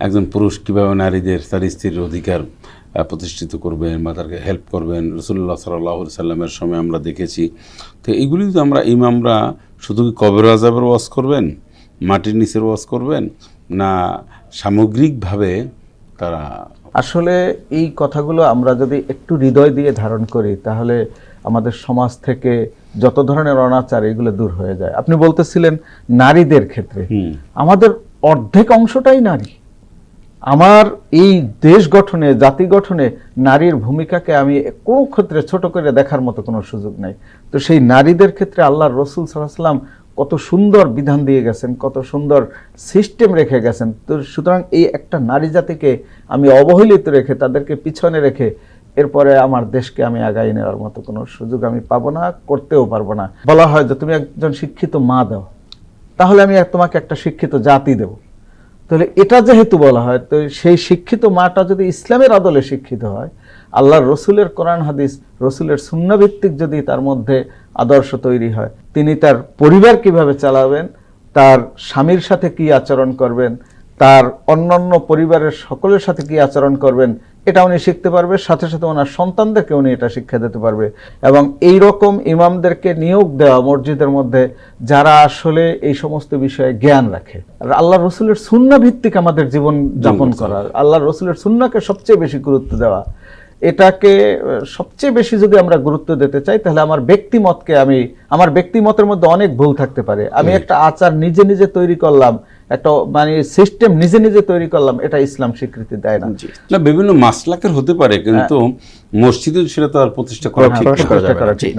একজন পুরুষ কীভাবে নারীদের তার স্ত্রীর অধিকার প্রতিষ্ঠিত করবেন বা তাকে হেল্প করবেন রাসূলুল্লাহ সাল্লাল্লাহু আলাইহি সাল্লামের সময় আমরা দেখেছি। তো এগুলি তো আমরা ইমামরা শুধু কি কবর আযাবের ওয়াজ করবেন, মাটির নিচের ওয়াজ করবেন, না সামগ্রিকভাবে তারা? আসলে এই কথাগুলো আমরা যদি একটু হৃদয় দিয়ে ধারণ করি তাহলে আমাদের সমাজ থেকে যত ধরনের অনাচার এগুলো দূর হয়ে যায়। আপনি বলতেছিলেন নারীদের ক্ষেত্রে, আমাদের অর্ধেক অংশটাই নারী। আমার এই দেশ গঠনে, জাতি গঠনে নারীর ভূমিকাকে আমি কোনো ক্ষেত্রে ছোট করে দেখার মতো কোনো সুযোগ নাই। তো সেই নারীদের ক্ষেত্রে আল্লাহর রাসূল সাল্লাল্লাহু আলাইহি ওয়াসাল্লাম কত সুন্দর বিধান দিয়ে গেছেন, কত সুন্দর সিস্টেম রেখে গেছেন। তো সুতরাং এই একটা নারী জাতিকে আমি অবহেলিত রেখে, তাদেরকে পিছনে রেখে এরপরে আমার দেশকে আমি আগায় নেওয়ার মতো কোনো সুযোগ আমি পাবো না, করতেও পারবো না। বলা হয় যে তুমি একজন শিক্ষিত মা দাও, তাহলে আমি তোমাকে একটা শিক্ষিত জাতি দেব। তাহলে এটা যেহেতু বলা হয়, তো সেই শিক্ষিত মাটা যদি ইসলামের আদলে শিক্ষিত হয়, আল্লাহর রসুলের কোরআন হাদিস, রসুলের সুন্নাহ ভিত্তিক যদি তার মধ্যে আদর্শ তৈরি হয়, তিনি তার পরিবার কিভাবে চালাবেন, তার স্বামীর সাথে কি আচরণ করবেন, তার অন্যান্য পরিবারের সকলের সাথে কি আচরণ করবেন, এটা উনি শিখতে পারবে। সাথে সাথে ওনার সন্তানদেরকে উনি এটা শিক্ষা দিতে পারবে। এবং এই রকম ইমামদেরকে নিয়োগ দেওয়া মসজিদের মধ্যে, যারা আসলে এই সমস্ত বিষয়ে জ্ঞান রাখে। আর আল্লাহ রসুলের সুন্নাহ ভিত্তিক আমাদের জীবন যাপন করা, আল্লাহ রসুলের সুন্নাহকে সবচেয়ে বেশি গুরুত্ব দেওয়া, এটাকে সবচেয়ে বেশি যদি আমরা গুরুত্ব দিতে চাই, তাহলে আমার ব্যক্তিমতকে আমার ব্যক্তিমতের মধ্যে অনেক ভুল থাকতে পারে। আমি একটা আচার নিজে নিজে তৈরি করলাম, একটা মানে সিস্টেম নিজে নিজে তৈরি করলাম, এটা ইসলাম স্বীকৃতি দেয় না। না, বিভিন্ন মাসলাকের হতে পারে, কিন্তু মসজিদে সেটা তো আর প্রতিষ্ঠা করা ঠিক না।